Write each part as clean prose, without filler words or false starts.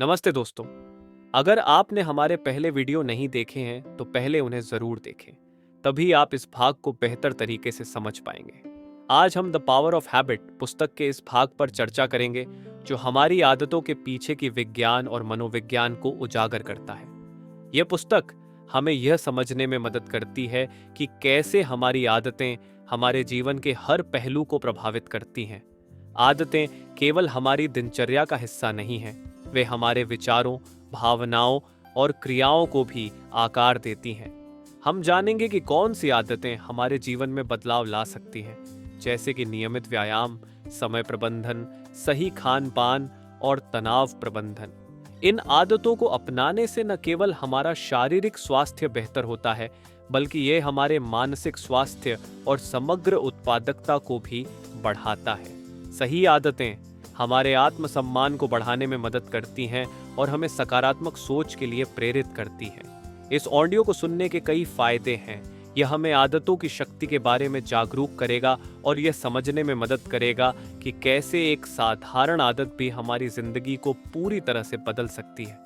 नमस्ते दोस्तों। अगर आपने हमारे पहले वीडियो नहीं देखे हैं तो पहले उन्हें जरूर देखें। तभी आप इस भाग को बेहतर तरीके से समझ पाएंगे। आज हम द पावर ऑफ हैबिट पुस्तक के इस भाग पर चर्चा करेंगे जो हमारी आदतों के पीछे की विज्ञान और मनोविज्ञान को उजागर करता है। यह पुस्तक हमें यह समझने में मदद करती है कि कैसे हमारी आदतें हमारे जीवन के हर पहलू को प्रभावित करती हैं। आदतें केवल हमारी दिनचर्या का हिस्सा नहीं हैं, वे हमारे विचारों, भावनाओं और क्रियाओं को भी आकार देती हैं। हम जानेंगे कि कौन सी आदतें हमारे जीवन में बदलाव ला सकती हैं, जैसे कि नियमित व्यायाम, समय प्रबंधन, सही खान पान और तनाव प्रबंधन। इन आदतों को अपनाने से न केवल हमारा शारीरिक स्वास्थ्य बेहतर होता है, बल्कि ये हमारे मानसिक स्वास्थ्य और समग्र उत्पादकता को भी बढ़ाता है। सही आदतें हमारे आत्मसम्मान को बढ़ाने में मदद करती हैं और हमें सकारात्मक सोच के लिए प्रेरित करती हैं। इस ऑडियो को सुनने के कई फायदे हैं। यह हमें आदतों की शक्ति के बारे में जागरूक करेगा और यह समझने में मदद करेगा कि कैसे एक साधारण आदत भी हमारी जिंदगी को पूरी तरह से बदल सकती है।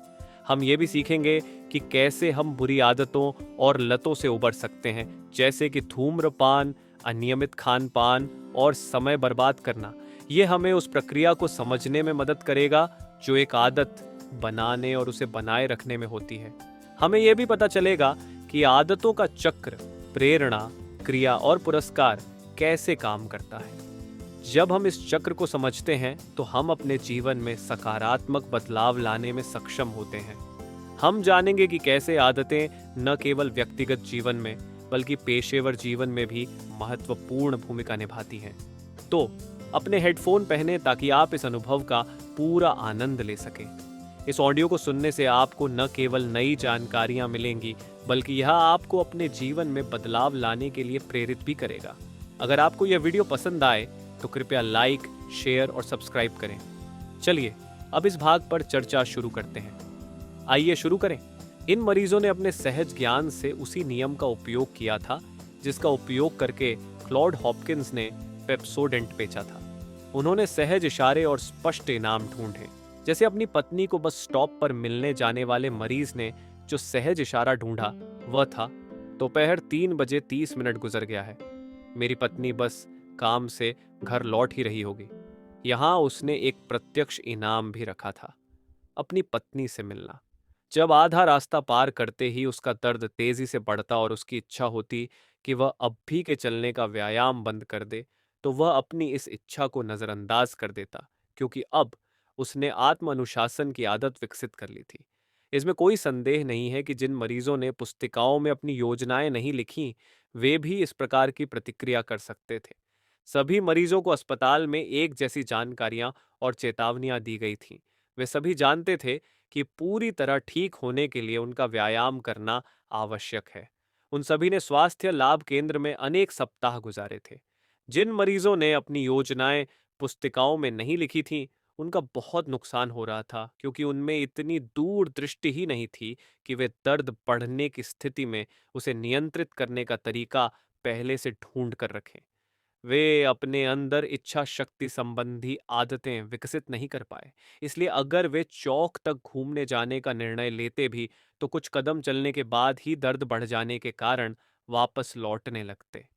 हम ये भी सीखेंगे कि कैसे हम बुरी आदतों और लतों से उबर सकते हैं, जैसे कि धूम्रपान, अनियमित खान पान और समय बर्बाद करना। ये हमें उस प्रक्रिया को समझने में मदद करेगा जो एक आदत बनाने और उसे बनाए रखने में होती है। हमें यह भी पता चलेगा कि आदतों का चक्र, प्रेरणा, क्रिया और पुरस्कार कैसे काम करता है। जब हम इस चक्र को समझते हैं तो हम अपने जीवन में सकारात्मक बदलाव लाने में सक्षम होते हैं। हम जानेंगे कि कैसे आदतें न केवल व्यक्तिगत जीवन में बल्कि पेशेवर जीवन में भी महत्वपूर्ण भूमिका निभाती हैं। तो अपने हेडफोन पहने ताकि आप इस अनुभव का पूरा आनंद ले सकें। इस ऑडियो को सुनने से आपको न केवल नई जानकारियां मिलेंगी, बल्कि यह आपको अपने जीवन में बदलाव लाने के लिए प्रेरित भी करेगा। अगर आपको यह वीडियो पसंद आए तो कृपया लाइक, शेयर और सब्सक्राइब करें। चलिए अब इस भाग पर चर्चा शुरू करते हैं। आइए शुरू करें। इन मरीजों ने अपने सहज ज्ञान से उसी नियम का उपयोग किया था जिसका उपयोग करके क्लॉड हॉपकिंस ने पेप्सोडेंट बेचा था। उन्होंने सहज इशारे और स्पष्ट इनाम ढूंढे। जैसे अपनी पत्नी को बस स्टॉप पर मिलने जाने वाले मरीज ने जो सहज इशारा ढूंढा वह था, दोपहर 3:30 गुजर गया है। मेरी पत्नी बस काम से घर लौट ही रही होगी। यहां उसने एक प्रत्यक्ष इनाम भी रखा था, अपनी पत्नी से मिलना। जब आधा रास्ता पार करते ही उसका दर्द तेजी से बढ़ता और उसकी इच्छा होती कि वह अब भी के चलने का व्यायाम बंद कर दे, तो वह अपनी इस इच्छा को नजरअंदाज कर देता, क्योंकि अब उसने आत्म अनुशासन की आदत विकसित कर ली थी। इसमें कोई संदेह नहीं है कि जिन मरीजों ने पुस्तिकाओं में अपनी योजनाएं नहीं लिखी, वे भी इस प्रकार की प्रतिक्रिया कर सकते थे। सभी मरीजों को अस्पताल में एक जैसी जानकारियां और चेतावनियां दी गई थीं। वे सभी जानते थे कि पूरी तरह ठीक होने के लिए उनका व्यायाम करना आवश्यक है। उन सभी ने स्वास्थ्य लाभ केंद्र में अनेक सप्ताह गुजारे थे। जिन मरीजों ने अपनी योजनाएं पुस्तिकाओं में नहीं लिखी थीं, उनका बहुत नुकसान हो रहा था, क्योंकि उनमें इतनी दूरदृष्टि ही नहीं थी कि वे दर्द बढ़ने की स्थिति में उसे नियंत्रित करने का तरीका पहले से ढूंढ कर रखें। वे अपने अंदर इच्छा शक्ति संबंधी आदतें विकसित नहीं कर पाए। इसलिए अगर वे चौक तक घूमने जाने का निर्णय लेते भी तो कुछ कदम चलने के बाद ही दर्द बढ़ जाने के कारण वापस लौटने लगते।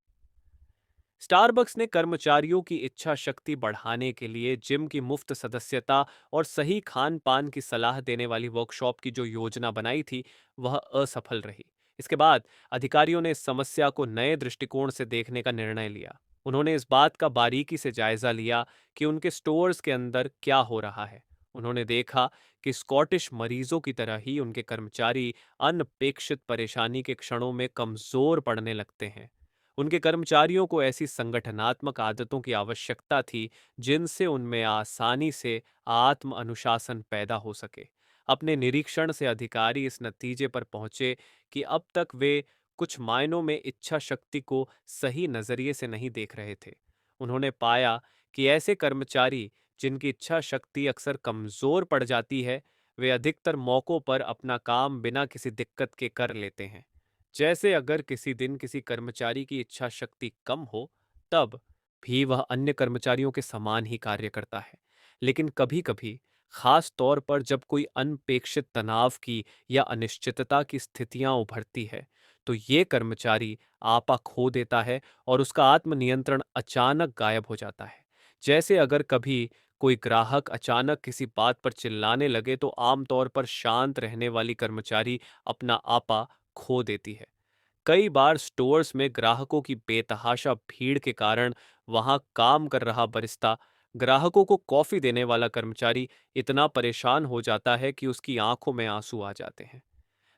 स्टारबक्स ने कर्मचारियों की इच्छा शक्ति बढ़ाने के लिए जिम की मुफ्त सदस्यता और सही खान पान की सलाह देने वाली वर्कशॉप की जो योजना बनाई थी, वह असफल रही। इसके बाद अधिकारियों ने इस समस्या को नए दृष्टिकोण से देखने का निर्णय लिया। उन्होंने इस बात का बारीकी से जायजा लिया कि उनके स्टोर्स के अंदर क्या हो रहा है। उन्होंने देखा कि स्कॉटिश मरीजों की तरह ही उनके कर्मचारी अनपेक्षित परेशानी के क्षणों में कमजोर पड़ने लगते हैं। उनके कर्मचारियों को ऐसी संगठनात्मक आदतों की आवश्यकता थी जिनसे उनमें आसानी से आत्म अनुशासन पैदा हो सके। अपने निरीक्षण से अधिकारी इस नतीजे पर पहुंचे कि अब तक वे कुछ मायनों में इच्छा शक्ति को सही नजरिए से नहीं देख रहे थे। उन्होंने पाया कि ऐसे कर्मचारी जिनकी इच्छा शक्ति अक्सर कमजोर पड़ जाती है, वे अधिकतर मौकों पर अपना काम बिना किसी दिक्कत के कर लेते हैं। जैसे अगर किसी दिन किसी कर्मचारी की इच्छा शक्ति कम हो, तब भी वह अन्य कर्मचारियों के समान ही कार्य करता है। लेकिन कभी-कभी खास तौर पर जब कोई अनपेक्षित तनाव की या अनिश्चितता की स्थितियां उभरती है, तो ये कर्मचारी आपा खो देता है और उसका आत्मनियंत्रण अचानक गायब हो जाता है। जैसे अगर कभी कोई ग्राहक अचानक किसी बात पर चिल्लाने लगे, तो आमतौर पर शांत रहने वाली कर्मचारी अपना आपा खो देती है। कई बार स्टोर्स में ग्राहकों की बेतहाशा भीड़ के कारण वहां काम कर रहा बरिस्ता ग्राहकों को कॉफी देने वाला कर्मचारी इतना परेशान हो जाता है कि उसकी आंखों में आंसू आ जाते हैं।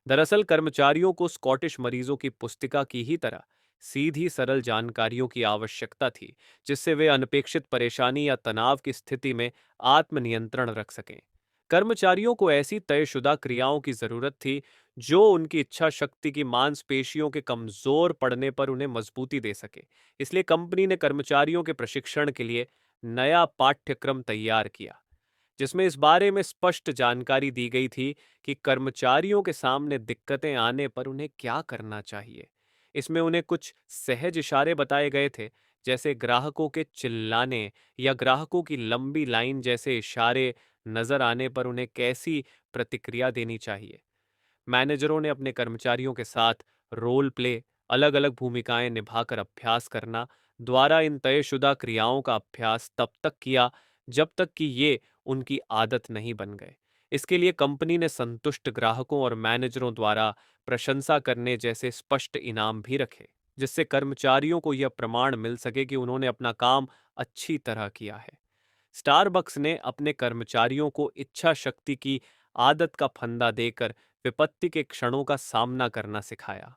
दरअसल कर्मचारियों को स्कॉटिश मरीजों की पुस्तिका की ही तरह सीधी सरल जानकारियों की आवश्यकता थी, जिससे वे अनपेक्षित परेशानी या तनाव की स्थिति में आत्मनियंत्रण रख सकें। कर्मचारियों को ऐसी तयशुदा क्रियाओं की जरूरत थी जो उनकी इच्छा शक्ति की मांसपेशियों के कमजोर पड़ने पर उन्हें मजबूती दे सके। इसलिए कंपनी ने कर्मचारियों के प्रशिक्षण के लिए नया पाठ्यक्रम तैयार किया, जिसमें इस बारे में स्पष्ट जानकारी दी गई थी कि कर्मचारियों के सामने दिक्कतें आने पर उन्हें क्या करना चाहिए। इसमें उन्हें कुछ सहज इशारे बताए गए थे, जैसे ग्राहकों के चिल्लाने या ग्राहकों की लंबी लाइन जैसे इशारे नजर आने पर उन्हें कैसी प्रतिक्रिया देनी चाहिए। मैनेजरों ने अपने कर्मचारियों के साथ रोल प्ले, अलग अलग भूमिकाएं निभाकर अभ्यास करना द्वारा इन तयशुदा क्रियाओं का अभ्यास तब तक किया जब तक कि ये उनकी आदत नहीं बन गए। इसके लिए कंपनी ने संतुष्ट ग्राहकों और मैनेजरों द्वारा प्रशंसा करने जैसे स्पष्ट इनाम भी रखे, जिससे कर्मचारियों को यह प्रमाण मिल सके कि उन्होंने अपना काम अच्छी तरह किया है। स्टारबक्स ने अपने कर्मचारियों को इच्छा शक्ति की आदत का फंदा देकर विपत्ति के क्षणों का सामना करना सिखाया।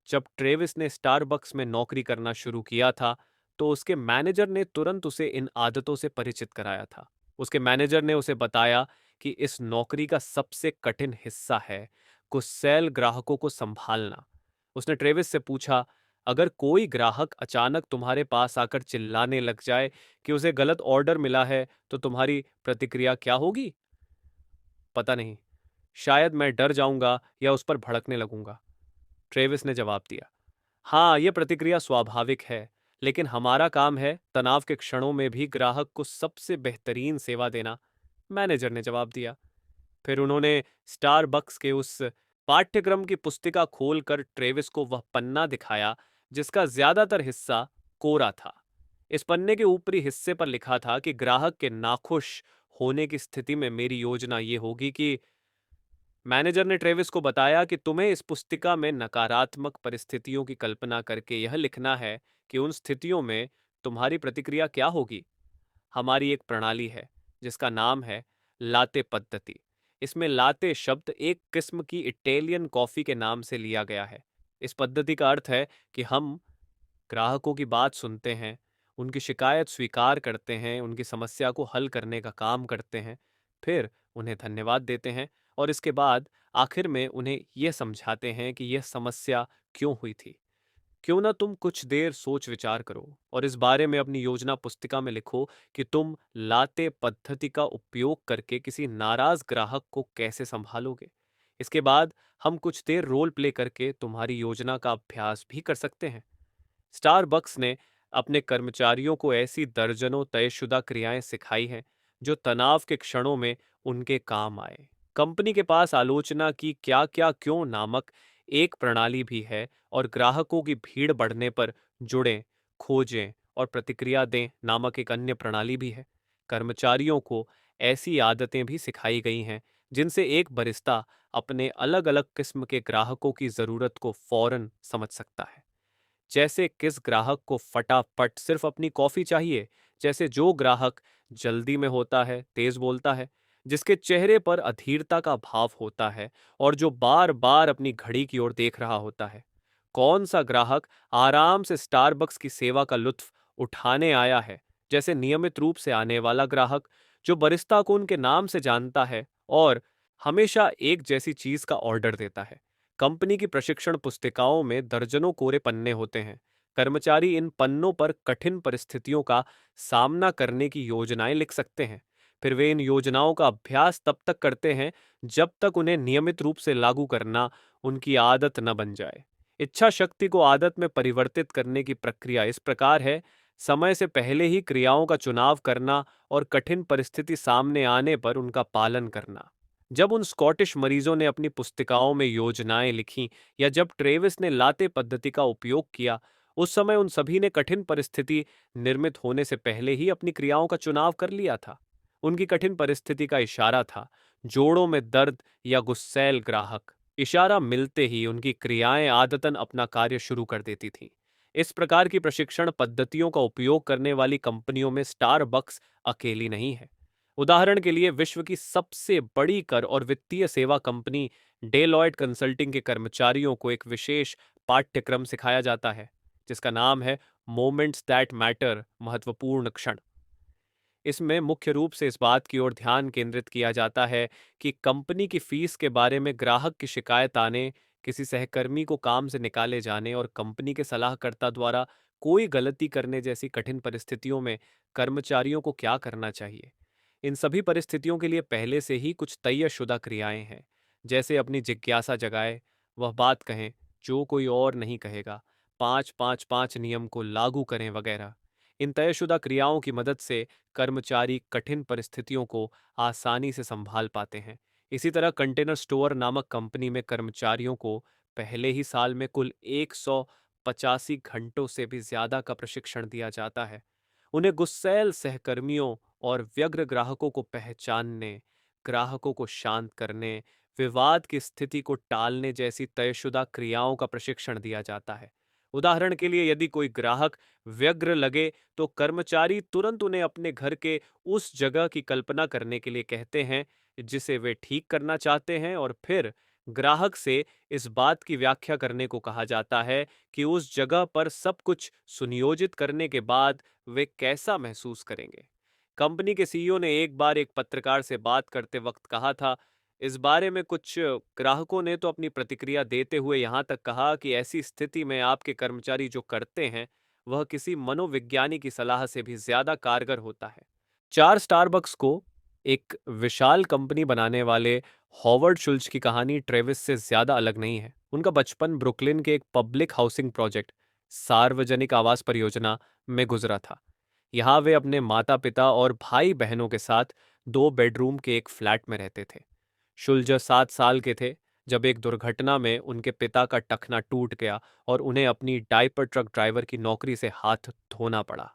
जब ट्रेविस ने स्टारबक्स में नौकरी करना शुरू किया था, तो उसके मैनेजर ने तुरंत उसे इन आदतों से परिचित कराया था। उसके मैनेजर ने उसे बताया कि इस नौकरी का सबसे कठिन हिस्सा है गुस्सैल ग्राहकों को संभालना। उसने ट्रेविस से पूछा, अगर कोई ग्राहक अचानक तुम्हारे पास आकर चिल्लाने लग जाए कि उसे गलत ऑर्डर मिला है, तो तुम्हारी प्रतिक्रिया क्या होगी? पता नहीं, शायद मैं डर जाऊंगा या उस पर भड़कने लगूंगा, ट्रेविस ने जवाब दिया। हाँ, यह प्रतिक्रिया स्वाभाविक है, लेकिन हमारा काम है तनाव के क्षणों में भी ग्राहक को सबसे बेहतरीन सेवा देना, मैनेजर ने जवाब दिया। फिर उन्होंने स्टारबक्स के उस पाठ्यक्रम की पुस्तिका खोलकर ट्रेविस को वह पन्ना दिखाया जिसका ज्यादातर हिस्सा कोरा था। इस पन्ने के ऊपरी हिस्से पर लिखा था कि ग्राहक के नाखुश होने की स्थिति में मेरी योजना ये होगी कि मैनेजर ने ट्रेविस को बताया कि तुम्हें इस पुस्तिका में नकारात्मक परिस्थितियों की कल्पना करके यह लिखना है कि उन स्थितियों में तुम्हारी प्रतिक्रिया क्या होगी। हमारी एक प्रणाली है जिसका नाम है लाते पद्धति। इसमें लाते शब्द एक किस्म की इटालियन कॉफी के नाम से लिया गया है। इस पद्धति का अर्थ है कि हम ग्राहकों की बात सुनते हैं, उनकी शिकायत स्वीकार करते हैं, उनकी समस्या को हल करने का काम करते हैं, फिर उन्हें धन्यवाद देते हैं और इसके बाद आखिर में उन्हें यह समझाते हैं कि यह समस्या क्यों हुई थी। क्यों ना तुम कुछ देर सोच विचार करो और इस बारे में अपनी योजना पुस्तिका में लिखो कि तुम लाते पद्धति का उपयोग करके किसी नाराज ग्राहक को कैसे संभालोगे। इसके बाद हम कुछ देर रोल प्ले करके तुम्हारी योजना का अभ्यास भी कर सकते हैं। स्टारबक्स ने अपने कर्मचारियों को ऐसी दर्जनों तयशुदा क्रियाएं सिखाई हैं जो तनाव के क्षणों में उनके काम आए। कंपनी के पास आलोचना की क्या क्या क्यों नामक एक प्रणाली भी है और ग्राहकों की भीड़ बढ़ने पर जुड़ें, खोजें और प्रतिक्रिया दें नामक एक अन्य प्रणाली भी है। कर्मचारियों को ऐसी आदतें भी सिखाई गई हैं जिनसे एक बरिस्ता अपने अलग अलग किस्म के ग्राहकों की ज़रूरत को फौरन समझ सकता है। जैसे किस ग्राहक को फटाफट सिर्फ अपनी कॉफी चाहिए, जैसे जो ग्राहक जल्दी में होता है, तेज बोलता है, जिसके चेहरे पर अधीरता का भाव होता है और जो बार बार अपनी घड़ी की ओर देख रहा होता है। कौन सा ग्राहक आराम से स्टारबक्स की सेवा का लुत्फ उठाने आया है, जैसे नियमित रूप से आने वाला ग्राहक जो बरिस्ता को उनके नाम से जानता है और हमेशा एक जैसी चीज का ऑर्डर देता है। कंपनी की प्रशिक्षण पुस्तिकाओं में दर्जनों कोरे पन्ने होते हैं। कर्मचारी इन पन्नों पर कठिन परिस्थितियों का सामना करने की योजनाएं लिख सकते हैं। फिर वे इन योजनाओं का अभ्यास तब तक करते हैं जब तक उन्हें नियमित रूप से लागू करना उनकी आदत न बन जाए। इच्छा शक्ति को आदत में परिवर्तित करने की प्रक्रिया इस प्रकार है। समय से पहले ही क्रियाओं का चुनाव करना और कठिन परिस्थिति सामने आने पर उनका पालन करना। जब उन स्कॉटिश मरीजों ने अपनी पुस्तिकाओं में योजनाएं लिखीं या जब ट्रेविस ने लाते पद्धति का उपयोग किया, उस समय उन सभी ने कठिन परिस्थिति निर्मित होने से पहले ही अपनी क्रियाओं का चुनाव कर लिया था। उनकी कठिन परिस्थिति का इशारा था जोड़ों में दर्द या गुस्सैल ग्राहक। इशारा मिलते ही उनकी क्रियाएं आदतन अपना कार्य शुरू कर देती थीं। इस प्रकार की प्रशिक्षण पद्धतियों का उपयोग करने वाली कंपनियों में स्टारबक्स अकेली नहीं है। उदाहरण के लिए विश्व की सबसे बड़ी कर और वित्तीय सेवा कंपनी डेलॉयट कंसल्टिंग के कर्मचारियों को एक विशेष पाठ्यक्रम सिखाया जाता है जिसका नाम है मोमेंट्स दैट मैटर, महत्वपूर्ण क्षण। इसमें मुख्य रूप से इस बात की ओर ध्यान केंद्रित किया जाता है कि कंपनी की फीस के बारे में ग्राहक की शिकायत आने, किसी सहकर्मी को काम से निकाले जाने और कंपनी के सलाहकर्ता द्वारा कोई गलती करने जैसी कठिन परिस्थितियों में कर्मचारियों को क्या करना चाहिए। इन सभी परिस्थितियों के लिए पहले से ही कुछ तयशुदा क्रियाएं हैं, जैसे अपनी जिज्ञासा जगाए, वह बात कहें जो कोई और नहीं कहेगा, 5-5-5 नियम को लागू करें वगैरह। इन तयशुदा क्रियाओं की मदद से कर्मचारी कठिन परिस्थितियों को आसानी से संभाल पाते हैं। इसी तरह कंटेनर स्टोर नामक कंपनी में कर्मचारियों को पहले ही साल में कुल 185 घंटों से भी ज्यादा का प्रशिक्षण दिया जाता है। उन्हें गुस्सैल सहकर्मियों और व्यग्र ग्राहकों को पहचानने, ग्राहकों को शांत करने, विवाद की स्थिति को टालने जैसी तयशुदा क्रियाओं का प्रशिक्षण दिया जाता है। उदाहरण के लिए यदि कोई ग्राहक व्यग्र लगे तो कर्मचारी तुरंत उन्हें अपने घर के उस जगह की कल्पना करने के लिए कहते हैं जिसे वे ठीक करना चाहते हैं, और फिर ग्राहक से इस बात की व्याख्या करने को कहा जाता है कि उस जगह पर सब कुछ सुनियोजित करने के बाद वे कैसा महसूस करेंगे। कंपनी के सीईओ ने एक बार एक पत्रकार से बात करते वक्त कहा था, इस बारे में कुछ ग्राहकों ने तो अपनी प्रतिक्रिया देते हुए यहाँ तक कहा कि ऐसी स्थिति में आपके कर्मचारी जो करते हैं वह किसी मनोविज्ञानी की सलाह से भी ज्यादा कारगर होता है। चार स्टारबक्स को एक विशाल कंपनी बनाने वाले हॉवर्ड शुल्ज की कहानी ट्रेविस से ज्यादा अलग नहीं है। उनका बचपन ब्रुकलिन के एक पब्लिक हाउसिंग प्रोजेक्ट, सार्वजनिक आवास परियोजना में गुजरा था। यहाँ वे अपने माता पिता और भाई बहनों के साथ 2 बेडरूम के एक फ्लैट में रहते थे। शुल्ज 7 साल के थे जब एक दुर्घटना में उनके पिता का टखना टूट गया और उन्हें अपनी डायपर ट्रक ड्राइवर की नौकरी से हाथ धोना पड़ा।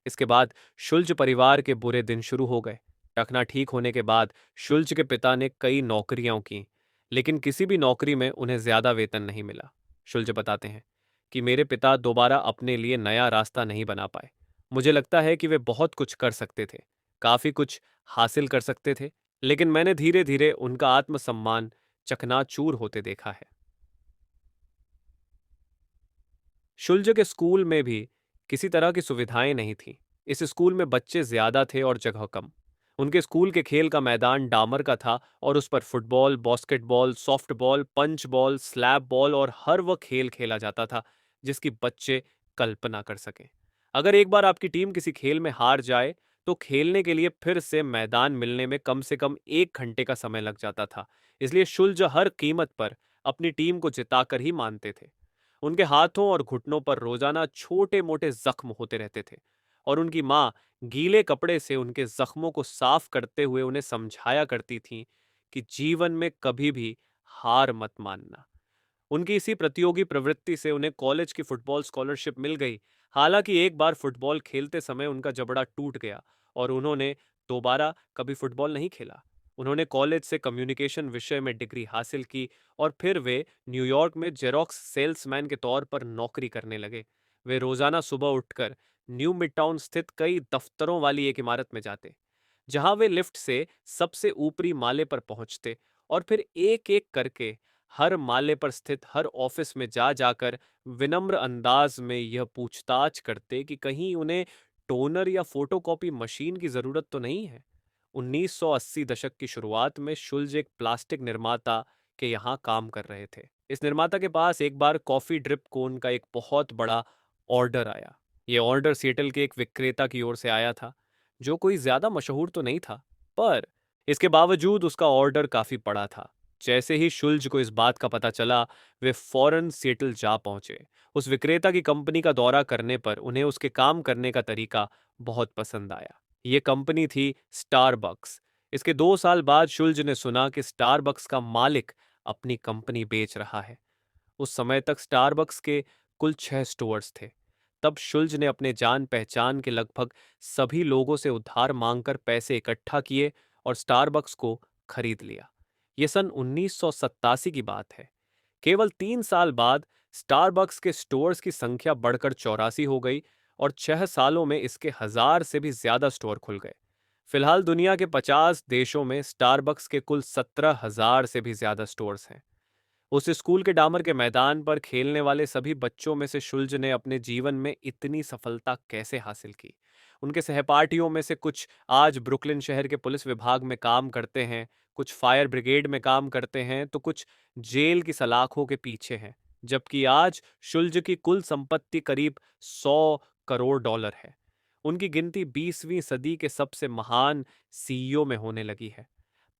इसके बाद शुल्ज परिवार के बुरे दिन शुरू हो गए। टखना ठीक होने के बाद शुल्ज के पिता ने कई नौकरियां की, लेकिन किसी भी नौकरी में उन्हें ज्यादा वेतन नहीं मिला। शुल्ज बताते हैं कि मेरे पिता दोबारा अपने लिए नया रास्ता नहीं बना पाए। मुझे लगता है कि वे बहुत कुछ कर सकते थे, काफी कुछ हासिल कर सकते थे, लेकिन मैंने धीरे धीरे उनका आत्मसम्मान चकनाचूर होते देखा है। शुल्ज के स्कूल में भी किसी तरह की सुविधाएं नहीं थीं। इस स्कूल में बच्चे ज्यादा थे और जगह कम। उनके स्कूल के खेल का मैदान डामर का था और उस पर फुटबॉल, बास्केटबॉल, सॉफ्टबॉल, पंच बॉल, स्लैब बॉल और हर वह खेल खेला जाता था जिसकी बच्चे कल्पना कर सकें। अगर एक बार आपकी टीम किसी खेल में हार जाए तो खेलने के लिए फिर से मैदान मिलने में कम से कम 1 घंटे का समय लग जाता था। इसलिए शुल्ज हर कीमत पर अपनी टीम को जिताकर ही मानते थे। उनके हाथों और घुटनों पर रोजाना छोटे मोटे जख्म होते रहते थे और उनकी माँ गीले कपड़े से उनके जख्मों को साफ करते हुए उन्हें समझाया करती थीं कि जीवन में कभी भी हार मत मानना। उनकी इसी प्रतियोगी प्रवृत्ति से उन्हें कॉलेज की फुटबॉल स्कॉलरशिप मिल गई। हालांकि एक बार फुटबॉल खेलते समय उनका जबड़ा टूट गया और उन्होंने दोबारा कभी फुटबॉल नहीं खेला। उन्होंने कॉलेज से कम्युनिकेशन विषय में डिग्री हासिल की और फिर वे न्यूयॉर्क में जेरोक्स सेल्समैन के तौर पर नौकरी करने लगे। वे रोजाना सुबह उठकर न्यू मिडटाउन स्थित कई दफ्तरों वाली एक इमारत में जाते, जहां वे लिफ्ट से सबसे ऊपरी माले पर पहुंचते और फिर एक एक करके हर माले पर स्थित हर ऑफिस में जा जाकर विनम्र अंदाज में यह पूछताछ करते कि कहीं उन्हें टोनर या फोटोकॉपी मशीन की जरूरत तो नहीं है। 1980 दशक की शुरुआत में शुल्ज एक प्लास्टिक निर्माता के यहाँ काम कर रहे थे। इस निर्माता के पास एक बार कॉफी ड्रिप कोन का एक बहुत बड़ा ऑर्डर आया। यह ऑर्डर सिएटल के एक विक्रेता की ओर से आया था जो कोई ज्यादा मशहूर तो नहीं था, पर इसके बावजूद उसका ऑर्डर काफी बड़ा था। जैसे ही शुल्ज को इस बात का पता चला, वे फौरन सिएटल जा पहुंचे। उस विक्रेता की कंपनी का दौरा करने पर उन्हें उसके काम करने का तरीका बहुत पसंद आया। ये कंपनी थी स्टारबक्स। इसके 2 साल बाद शुल्ज ने सुना कि स्टारबक्स का मालिक अपनी कंपनी बेच रहा है। उस समय तक स्टारबक्स के कुल 6 स्टोर्स थे। तब शुल्ज ने अपने जान पहचान के लगभग सभी लोगों से उधार मांगकर पैसे इकट्ठा किए और स्टारबक्स को खरीद लिया। ये सन 1987 की बात है। केवल 3 साल बाद स्टारबक्स के स्टोर्स की संख्या बढ़कर 84 हो गई और 6 सालों में इसके 1000 से भी ज्यादा स्टोर खुल गए। फिलहाल दुनिया के 50 देशों में स्टारबक्स के कुल 17,000 से भी ज्यादा स्टोर्स हैं। उस स्कूल के डामर के मैदान पर खेलने वाले सभी बच्चों में से शुल्ज ने अपने जीवन में इतनी सफलता कैसे हासिल की? उनके सहपाठियों में से कुछ आज ब्रुकलिन शहर के पुलिस विभाग में काम करते हैं, कुछ फायर ब्रिगेड में काम करते हैं, तो कुछ जेल की सलाखों के पीछे हैं। जबकि आज शुल्ज की कुल संपत्ति करीब 100 करोड़ डॉलर है। उनकी गिनती 20वीं सदी के सबसे महान सीईओ में होने लगी है।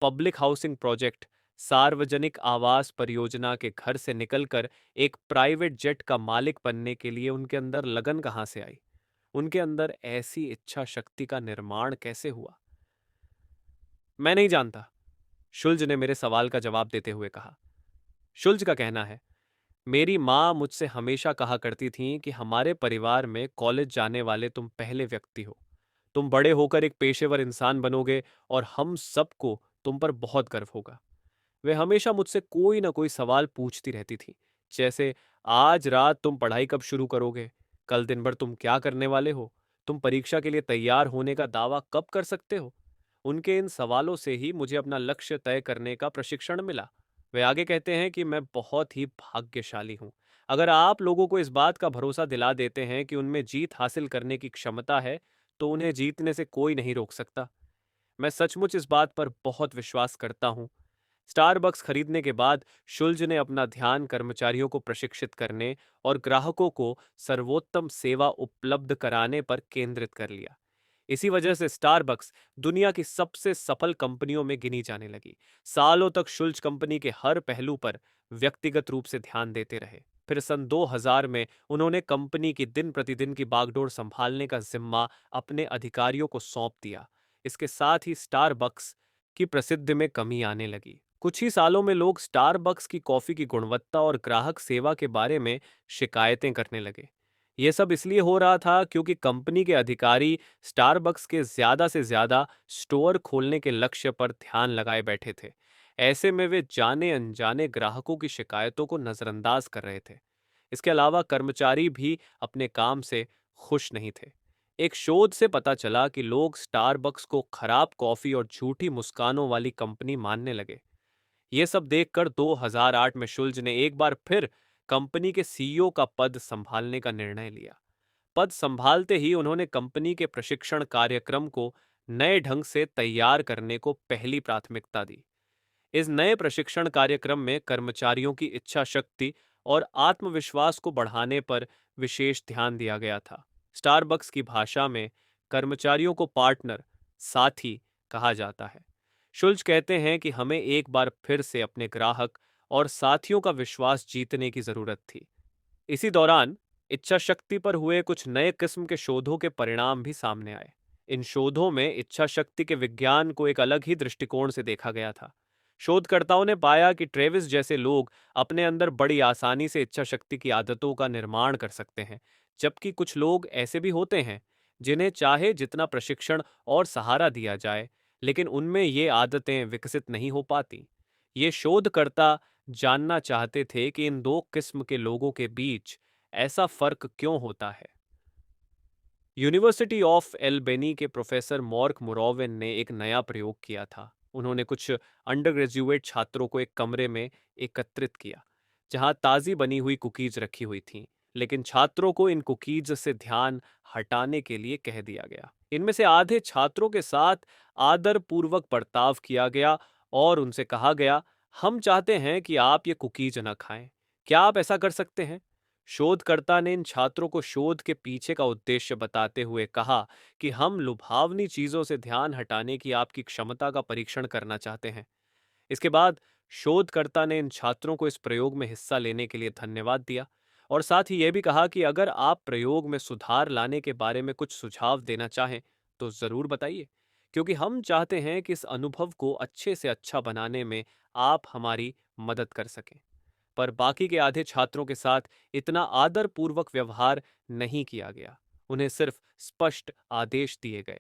पब्लिक हाउसिंग प्रोजेक्ट, सार्वजनिक आवास परियोजना के घर से निकलकर एक प्राइवेट जेट का मालिक बनने के लिए उनके अंदर लगन कहां से आई? उनके अंदर ऐसी इच्छा शक्ति का निर्माण कैसे हुआ? मैं नहीं जानता, शुल्ज ने मेरे सवाल का जवाब देते हुए कहा। शुल्ज का कहना है, मेरी माँ मुझसे हमेशा कहा करती थी कि हमारे परिवार में कॉलेज जाने वाले तुम पहले व्यक्ति हो। तुम बड़े होकर एक पेशेवर इंसान बनोगे और हम सबको तुम पर बहुत गर्व होगा। वे हमेशा मुझसे कोई ना कोई सवाल पूछती रहती थी, जैसे आज रात तुम पढ़ाई कब शुरू करोगे, कल दिन भर तुम क्या करने वाले हो, तुम परीक्षा के लिए तैयार होने का दावा कब कर सकते हो। उनके इन सवालों से ही मुझे अपना लक्ष्य तय करने का प्रशिक्षण मिला। वे आगे कहते हैं कि मैं बहुत ही भाग्यशाली हूँ। अगर आप लोगों को इस बात का भरोसा दिला देते हैं कि उनमें जीत हासिल करने की क्षमता है, तो उन्हें जीतने से कोई नहीं रोक सकता। मैं सचमुच इस बात पर बहुत विश्वास करता हूँ। स्टारबक्स खरीदने के बाद शुल्ज ने अपना ध्यान कर्मचारियों को प्रशिक्षित करने और ग्राहकों को सर्वोत्तम सेवा उपलब्ध कराने पर केंद्रित कर लिया। इसी वजह से स्टारबक्स दुनिया की सबसे सफल कंपनियों में गिनी जाने लगी। सालों तक शुल्ज कंपनी के हर पहलू पर व्यक्तिगत रूप से ध्यान देते रहे। फिर सन 2000 में उन्होंने कंपनी की दिन प्रतिदिन की बागडोर संभालने का जिम्मा अपने अधिकारियों को सौंप दिया। इसके साथ ही स्टारबक्स की प्रसिद्धि में कमी आने लगी। कुछ ही सालों में लोग स्टारबक्स की कॉफी की गुणवत्ता और ग्राहक सेवा के बारे में शिकायतें करने लगे। यह सब इसलिए हो रहा था क्योंकि कंपनी के अधिकारी स्टारबक्स के ज्यादा से ज्यादा स्टोर खोलने के लक्ष्य पर ध्यान लगाए बैठे थे। ऐसे में वे जाने अनजाने ग्राहकों की शिकायतों को नजरअंदाज कर रहे थे। इसके अलावा कर्मचारी भी अपने काम से खुश नहीं थे। एक शोध से पता चला कि लोग स्टारबक्स को खराब कॉफी और झूठी मुस्कानों वाली कंपनी मानने लगे। ये सब देखकर 2008 में शुल्ज ने एक बार फिर कंपनी के सीईओ का पद संभालने का निर्णय लिया। पद संभालते ही उन्होंने कंपनी के प्रशिक्षण कार्यक्रम को नए ढंग से तैयार करने को पहली प्राथमिकता दी। इस नए प्रशिक्षण कार्यक्रम में कर्मचारियों की इच्छा शक्ति और आत्मविश्वास को बढ़ाने पर विशेष ध्यान दिया गया था। स्टारबक्स की भाषा में कर्मचारियों को पार्टनर, साथी कहा जाता है। शुल्ज कहते हैं कि हमें एक बार फिर से अपने ग्राहक और साथियों का विश्वास जीतने की जरूरत थी। इसी दौरान इच्छा शक्ति पर हुए कुछ नए किस्म के शोधों के परिणाम भी सामने आए। इन शोधों में इच्छा शक्ति के विज्ञान को एक अलग ही दृष्टिकोण से देखा गया था। शोधकर्ताओं ने पाया कि ट्रेविस जैसे लोग अपने अंदर बड़ी आसानी से इच्छा शक्ति की आदतों का निर्माण कर सकते हैं, जबकि कुछ लोग ऐसे भी होते हैं जिन्हें चाहे जितना प्रशिक्षण और सहारा दिया जाए, लेकिन उनमें ये आदतें विकसित नहीं हो पाती। ये शोधकर्ता जानना चाहते थे कि इन दो किस्म के लोगों के बीच ऐसा फर्क क्यों होता है। यूनिवर्सिटी ऑफ एल्बेनी के प्रोफेसर मॉर्क मुरोविन ने एक नया प्रयोग किया था। उन्होंने कुछ अंडर ग्रेजुएट छात्रों को एक कमरे में एकत्रित किया जहां ताज़ी बनी हुई कुकीज रखी हुई थीं, लेकिन छात्रों को इन कुकीज से ध्यान हटाने के लिए कह दिया गया। इनमें से आधे छात्रों के साथ आदरपूर्वक बर्ताव किया गया और उनसे कहा गया, हम चाहते हैं कि आप ये कुकीज न खाएं। क्या आप ऐसा कर सकते हैं? शोधकर्ता ने इन छात्रों को शोध के पीछे का उद्देश्य बताते हुए कहा कि हम लुभावनी चीजों से ध्यान हटाने की आपकी क्षमता का परीक्षण करना चाहते हैं। इसके बाद शोधकर्ता ने इन छात्रों को इस प्रयोग में हिस्सा लेने के लिए धन्यवाद दिया और साथ ही यह भी कहा कि अगर आप प्रयोग में सुधार लाने के बारे में कुछ सुझाव देना चाहें तो जरूर बताइए, क्योंकि हम चाहते हैं कि इस अनुभव को अच्छे से अच्छा बनाने में आप हमारी मदद कर सकें। पर बाकी के आधे छात्रों के साथ इतना आदरपूर्वक व्यवहार नहीं किया गया। उन्हें सिर्फ स्पष्ट आदेश दिए गए।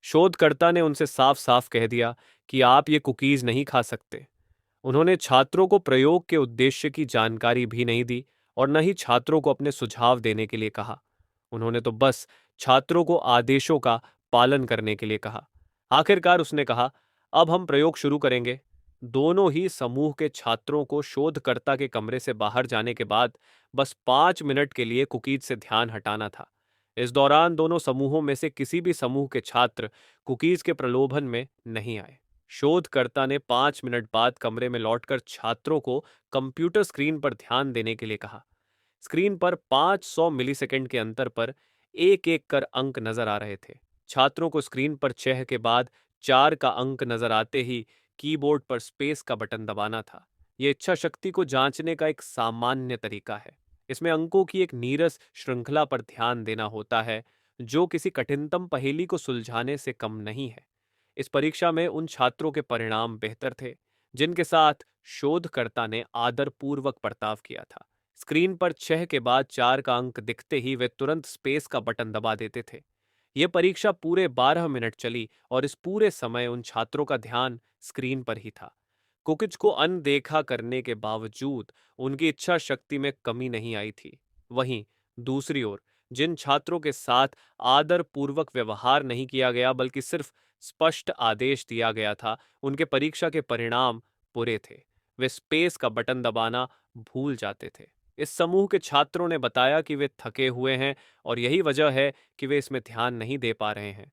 शोधकर्ता ने उनसे साफ साफ कह दिया कि आप ये कुकीज नहीं खा सकते। उन्होंने छात्रों को प्रयोग के उद्देश्य की जानकारी भी नहीं दी और न ही छात्रों को अपने सुझाव देने के लिए कहा। उन्होंने तो बस छात्रों को आदेशों का पालन करने के लिए कहा। आखिरकार उसने कहा, अब हम प्रयोग शुरू करेंगे। दोनों ही समूह के छात्रों को शोधकर्ता के कमरे से बाहर जाने के बाद बस 5 मिनट के लिए कुकीज से ध्यान हटाना था। इस दौरान दोनों समूहों में से किसी भी समूह के छात्र कुकीज के प्रलोभन में नहीं आए। शोधकर्ता ने 5 मिनट बाद कमरे में लौटकर छात्रों को कंप्यूटर स्क्रीन पर ध्यान देने के लिए कहा। स्क्रीन पर 500 मिलीसेकंड के अंतर पर एक एक कर अंक नजर आ रहे थे। छात्रों को स्क्रीन पर 6 के बाद 4 का अंक नजर आते ही कीबोर्ड पर स्पेस का बटन दबाना था। यह इच्छा शक्ति को जांचने का एक सामान्य तरीका है। इसमें अंकों की एक नीरस श्रृंखला पर ध्यान देना होता है, जो किसी कठिनतम पहेली को सुलझाने से कम नहीं है। इस परीक्षा में उन छात्रों के परिणाम बेहतर थे जिनके साथ शोधकर्ता ने आदरपूर्वक बर्ताव किया था। स्क्रीन पर 6 के बाद 4 का अंक दिखते ही वे तुरंत स्पेस का बटन दबा देते थे। यह परीक्षा पूरे 12 मिनट चली और इस पूरे समय उन छात्रों का ध्यान स्क्रीन पर ही था। कुकिज को अनदेखा करने के बावजूद उनकी इच्छा शक्ति में कमी नहीं आई थी। वहीं दूसरी ओर जिन छात्रों के साथ आदरपूर्वक व्यवहार नहीं किया गया बल्कि सिर्फ स्पष्ट आदेश दिया गया था, उनके परीक्षा के परिणाम बुरे थे। वे स्पेस का बटन दबाना भूल जाते थे। इस समूह के छात्रों ने बताया कि वे थके हुए हैं और यही वजह है कि वे इसमें ध्यान नहीं दे पा रहे हैं।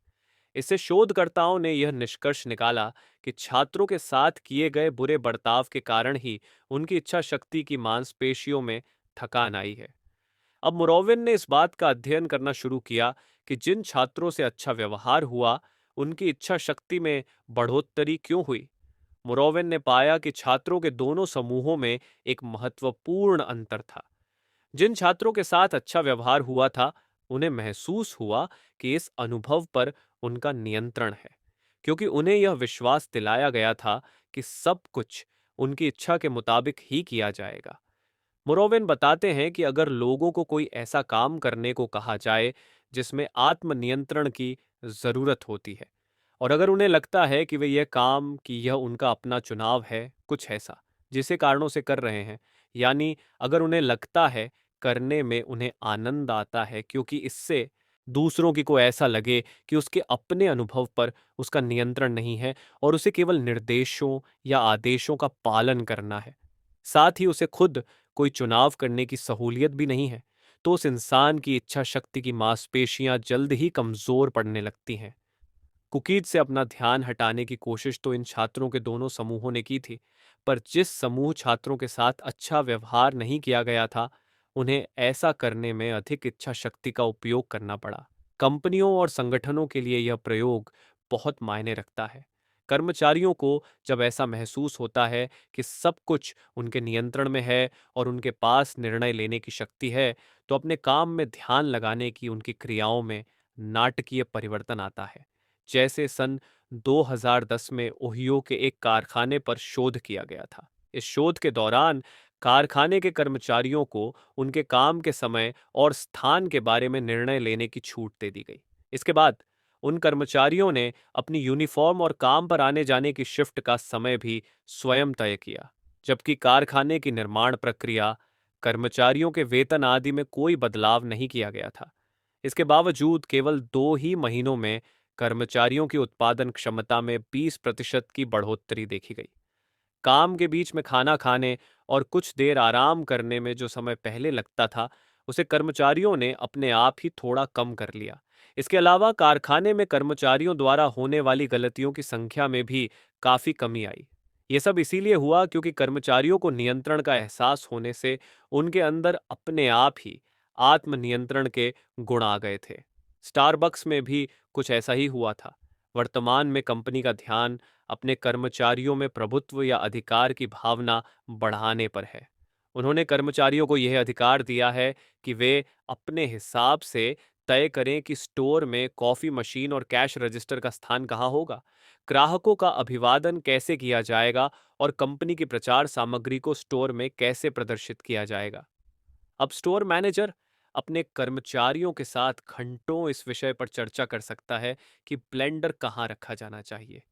इससे शोधकर्ताओं ने यह निष्कर्ष निकाला कि छात्रों के साथ किए गए बुरे बर्ताव के कारण ही उनकी इच्छा शक्ति की मांसपेशियों में थकान आई है। अब मोरोविन ने इस बात का अध्ययन करना शुरू किया कि जिन छात्रों से अच्छा व्यवहार हुआ, उनकी इच्छा शक्ति में बढ़ोतरी क्यों हुई। मोरोविन ने पाया कि छात्रों के दोनों समूहों में एक महत्वपूर्ण अंतर था। जिन छात्रों के साथ अच्छा व्यवहार हुआ था, उन्हें महसूस हुआ कि इस अनुभव पर उनका नियंत्रण है, क्योंकि उन्हें यह विश्वास दिलाया गया था कि सब कुछ उनकी इच्छा के मुताबिक ही किया जाएगा। मोरोविन बताते हैं कि अगर लोगों को कोई ऐसा काम करने को कहा जाए जिसमें आत्मनियंत्रण की जरूरत होती है, और अगर उन्हें लगता है कि वे यह काम कि यह उनका अपना चुनाव है, कुछ ऐसा जिसे कारणों से कर रहे हैं, यानी अगर उन्हें लगता है करने में उन्हें आनंद आता है क्योंकि इससे दूसरों की को ऐसा लगे कि उसके अपने अनुभव पर उसका नियंत्रण नहीं है और उसे केवल निर्देशों या आदेशों का पालन करना है, साथ ही उसे खुद कोई चुनाव करने की सहूलियत भी नहीं है, तो उस इंसान की इच्छा शक्ति की मांसपेशियां जल्द ही कमजोर पड़ने लगती हैं। कुकीज से अपना ध्यान हटाने की कोशिश तो इन छात्रों के दोनों समूहों ने की थी, पर जिस समूह छात्रों के साथ अच्छा व्यवहार नहीं किया गया था, उन्हें ऐसा करने में अधिक इच्छा शक्ति का उपयोग करना पड़ा। कंपनियों और संगठनों के लिए यह प्रयोग बहुत मायने रखता है। कर्मचारियों को जब ऐसा महसूस होता है कि सब कुछ उनके नियंत्रण में है और उनके पास निर्णय लेने की शक्ति है, तो अपने काम में ध्यान लगाने की उनकी क्रियाओं में नाटकीय परिवर्तन आता है। जैसे सन 2010 में ओहियो के एक कारखाने पर शोध किया गया था। इस शोध के दौरान कारखाने के कर्मचारियों को उनके काम के समय और स्थान के बारे में निर्णय लेने की छूट दे दी गई। इसके बाद उन कर्मचारियों ने अपनी यूनिफॉर्म और काम पर आने जाने की शिफ्ट का समय भी स्वयं तय किया, जबकि कारखाने की निर्माण प्रक्रिया, कर्मचारियों के वेतन आदि में कोई बदलाव नहीं किया गया था। इसके बावजूद केवल 2 ही महीनों में कर्मचारियों की उत्पादन क्षमता में 20% की बढ़ोतरी देखी गई। काम के बीच में खाना खाने और कुछ देर आराम करने में जो समय पहले लगता था, उसे कर्मचारियों ने अपने आप ही थोड़ा कम कर लिया। इसके अलावा कारखाने में कर्मचारियों द्वारा होने वाली गलतियों की संख्या में भी काफी कमी आई। ये सब इसीलिए हुआ क्योंकि कर्मचारियों को नियंत्रण का एहसास होने से उनके अंदर अपने आप ही आत्मनियंत्रण के गुण आ गए थे। स्टारबक्स में भी कुछ ऐसा ही हुआ था। वर्तमान में कंपनी का ध्यान अपने कर्मचारियों में प्रभुत्व या अधिकार की भावना बढ़ाने पर है। उन्होंने कर्मचारियों को यह अधिकार दिया है कि वे अपने हिसाब से तय करें कि स्टोर में कॉफी मशीन और कैश रजिस्टर का स्थान कहाँ होगा, ग्राहकों का अभिवादन कैसे किया जाएगा और कंपनी की प्रचार सामग्री को स्टोर में कैसे प्रदर्शित किया जाएगा। अब स्टोर मैनेजर अपने कर्मचारियों के साथ घंटों इस विषय पर चर्चा कर सकता है कि ब्लेंडर कहाँ रखा जाना चाहिए।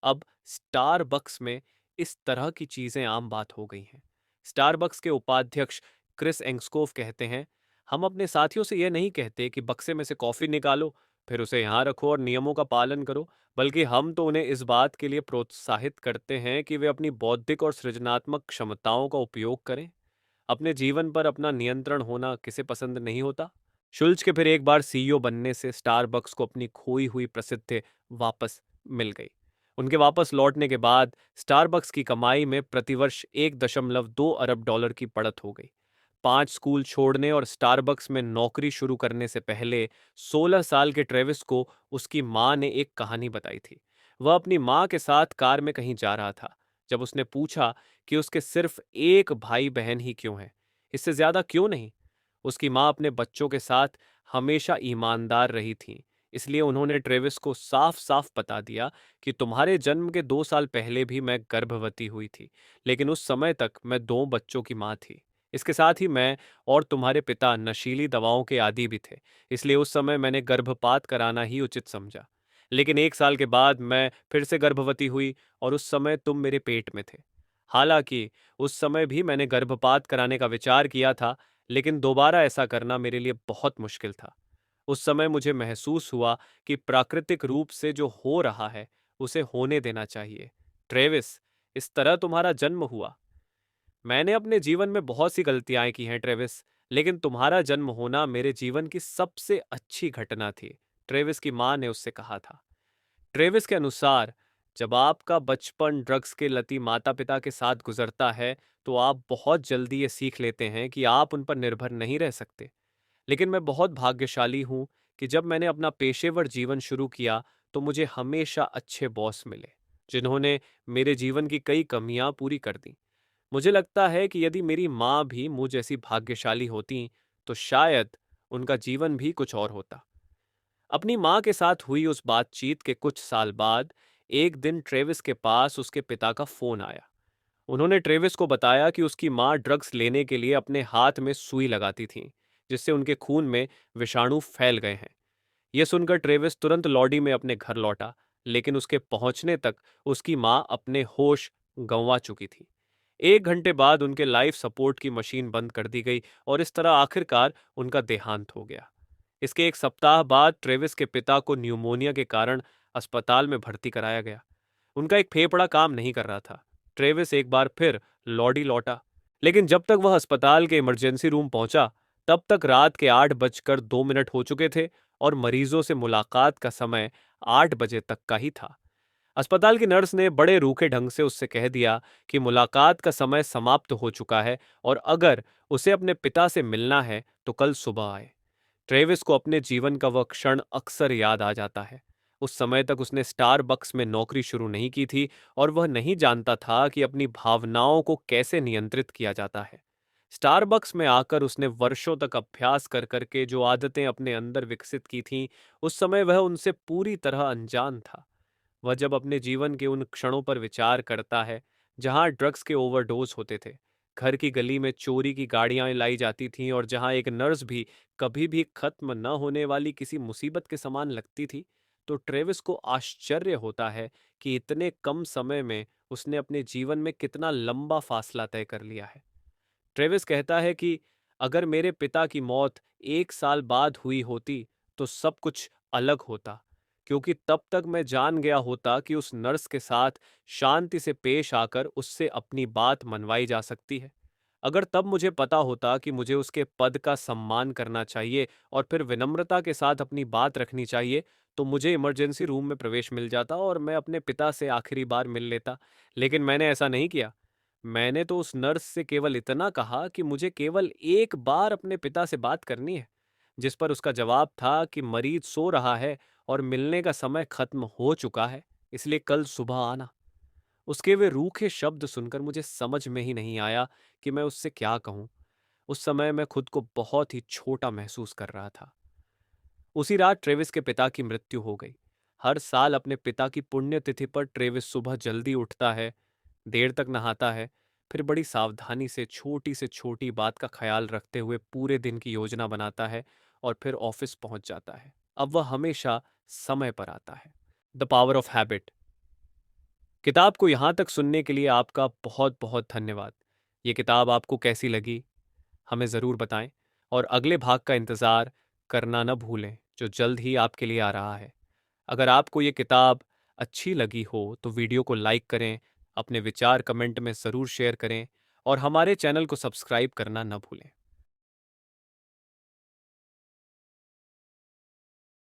अब स्टारबक्स में इस तरह की चीजें आम बात हो गई हैं। स्टारबक्स के उपाध्यक्ष क्रिस एंग्स्कोव कहते हैं, हम अपने साथियों से यह नहीं कहते कि बक्से में से कॉफी निकालो, फिर उसे यहाँ रखो और नियमों का पालन करो, बल्कि हम तो उन्हें इस बात के लिए प्रोत्साहित करते हैं कि वे अपनी बौद्धिक और सृजनात्मक क्षमताओं का उपयोग करें। अपने जीवन पर अपना नियंत्रण होना किसे पसंद नहीं होता? शुल्च के फिर एक बार सीईओ बनने से स्टारबक्स को अपनी खोई हुई प्रसिद्धि वापस मिल गई। उनके वापस लौटने के बाद स्टारबक्स की कमाई में प्रतिवर्ष 1.2 अरब डॉलर की बढ़त हो गई। 5 स्कूल छोड़ने और स्टारबक्स में नौकरी शुरू करने से पहले 16 साल के ट्रेविस को उसकी माँ ने एक कहानी बताई थी। वह अपनी माँ के साथ कार में कहीं जा रहा था। जब उसने पूछा कि उसके सिर्फ एक भाई बहन ही क्यों है, इससे ज्यादा क्यों नहीं, उसकी माँ अपने बच्चों के साथ हमेशा ईमानदार रही थी, इसलिए उन्होंने ट्रेविस को साफ साफ बता दिया कि तुम्हारे जन्म के 2 साल पहले भी मैं गर्भवती हुई थी, लेकिन उस समय तक मैं 2 बच्चों की माँ थी। इसके साथ ही मैं और तुम्हारे पिता नशीली दवाओं के आदी भी थे, इसलिए उस समय मैंने गर्भपात कराना ही उचित समझा। लेकिन 1 साल के बाद मैं फिर से गर्भवती हुई और उस समय तुम मेरे पेट में थे। हालांकि उस समय भी मैंने गर्भपात कराने का विचार किया था, लेकिन दोबारा ऐसा करना मेरे लिए बहुत मुश्किल था। उस समय मुझे महसूस हुआ कि प्राकृतिक रूप से जो हो रहा है उसे होने देना चाहिए। ट्रेविस, इस तरह तुम्हारा जन्म हुआ। मैंने अपने जीवन में बहुत सी गलतियां की हैं ट्रेविस, लेकिन तुम्हारा जन्म होना मेरे जीवन की सबसे अच्छी घटना थी, ट्रेविस की मां ने उससे कहा था। ट्रेविस के अनुसार, जब आपका बचपन ड्रग्स के लती माता पिता के साथ गुजरता है तो आप बहुत जल्दी ये सीख लेते हैं कि आप उन पर निर्भर नहीं रह सकते। लेकिन मैं बहुत भाग्यशाली हूं कि जब मैंने अपना पेशेवर जीवन शुरू किया तो मुझे हमेशा अच्छे बॉस मिले, जिन्होंने मेरे जीवन की कई कमियां पूरी कर दी। मुझे लगता है कि यदि मेरी माँ भी मुझ जैसी भाग्यशाली होती तो शायद उनका जीवन भी कुछ और होता। अपनी माँ के साथ हुई उस बातचीत के कुछ साल बाद एक दिन ट्रेविस के पास उसके पिता का फोन आया। उन्होंने ट्रेविस को बताया कि उसकी माँ ड्रग्स लेने के लिए अपने हाथ में सुई लगाती थी, जिससे उनके खून में विषाणु फैल गए हैं। यह सुनकर ट्रेविस तुरंत लॉडी में अपने घर लौटा, लेकिन उसके पहुंचने तक उसकी माँ अपने होश गंवा चुकी थी। 1 घंटे बाद उनके लाइफ सपोर्ट की मशीन बंद कर दी गई और इस तरह आखिरकार उनका देहांत हो गया। इसके 1 सप्ताह बाद ट्रेविस के पिता को न्यूमोनिया के कारण अस्पताल में भर्ती कराया गया। उनका एक फेफड़ा काम नहीं कर रहा था। ट्रेविस एक बार फिर लॉडी लौटा, लेकिन जब तक वह अस्पताल के इमरजेंसी रूम पहुंचा, तब तक रात के 8 बजकर 2 मिनट हो चुके थे और मरीजों से मुलाकात का समय 8 बजे तक का ही था। अस्पताल की नर्स ने बड़े रूखे ढंग से उससे कह दिया कि मुलाकात का समय समाप्त हो चुका है और अगर उसे अपने पिता से मिलना है तो कल सुबह आए। ट्रेविस को अपने जीवन का वह क्षण अक्सर याद आ जाता है। उस समय तक उसने स्टारबक्स में नौकरी शुरू नहीं की थी और वह नहीं जानता था कि अपनी भावनाओं को कैसे नियंत्रित किया जाता है। स्टारबक्स में आकर उसने वर्षों तक अभ्यास कर करके जो आदतें अपने अंदर विकसित की थीं, उस समय वह उनसे पूरी तरह अनजान था। वह जब अपने जीवन के उन क्षणों पर विचार करता है जहां ड्रग्स के ओवरडोज होते थे, घर की गली में चोरी की गाड़ियां लाई जाती थीं और जहां एक नर्स भी कभी भी खत्म न होने वाली किसी मुसीबत के समान लगती थी, तो ट्रेविस को आश्चर्य होता है कि इतने कम समय में उसने अपने जीवन में कितना लंबा फासला तय कर लिया है। ट्रेविस कहता है कि अगर मेरे पिता की मौत 1 साल बाद हुई होती तो सब कुछ अलग होता, क्योंकि तब तक मैं जान गया होता कि उस नर्स के साथ शांति से पेश आकर उससे अपनी बात मनवाई जा सकती है। अगर तब मुझे पता होता कि मुझे उसके पद का सम्मान करना चाहिए और फिर विनम्रता के साथ अपनी बात रखनी चाहिए, तो मुझे इमरजेंसी रूम में प्रवेश मिल जाता और मैं अपने पिता से आखिरी बार मिल लेता। लेकिन मैंने ऐसा नहीं किया। मैंने तो उस नर्स से केवल इतना कहा कि मुझे केवल एक बार अपने पिता से बात करनी है, जिस पर उसका जवाब था कि मरीज सो रहा है और मिलने का समय खत्म हो चुका है, इसलिए कल सुबह आना। उसके वे रूखे शब्द सुनकर मुझे समझ में ही नहीं आया कि मैं उससे क्या कहूं। उस समय मैं खुद को बहुत ही छोटा महसूस कर रहा था। उसी रात ट्रेविस के पिता की मृत्यु हो गई। हर साल अपने पिता की पुण्यतिथि पर ट्रेविस सुबह जल्दी उठता है, देर तक नहाता है, फिर बड़ी सावधानी से छोटी बात का ख्याल रखते हुए पूरे दिन की योजना बनाता है और फिर ऑफिस पहुंच जाता है। अब वह हमेशा समय पर आता है। द पावर ऑफ हैबिट किताब को यहाँ तक सुनने के लिए आपका बहुत बहुत धन्यवाद। ये किताब आपको कैसी लगी हमें ज़रूर बताएं और अगले भाग का इंतज़ार करना न भूलें जो जल्द ही आपके लिए आ रहा है। अगर आपको ये किताब अच्छी लगी हो तो वीडियो को लाइक करें, अपने विचार कमेंट में ज़रूर शेयर करें और हमारे चैनल को सब्सक्राइब करना न भूलें।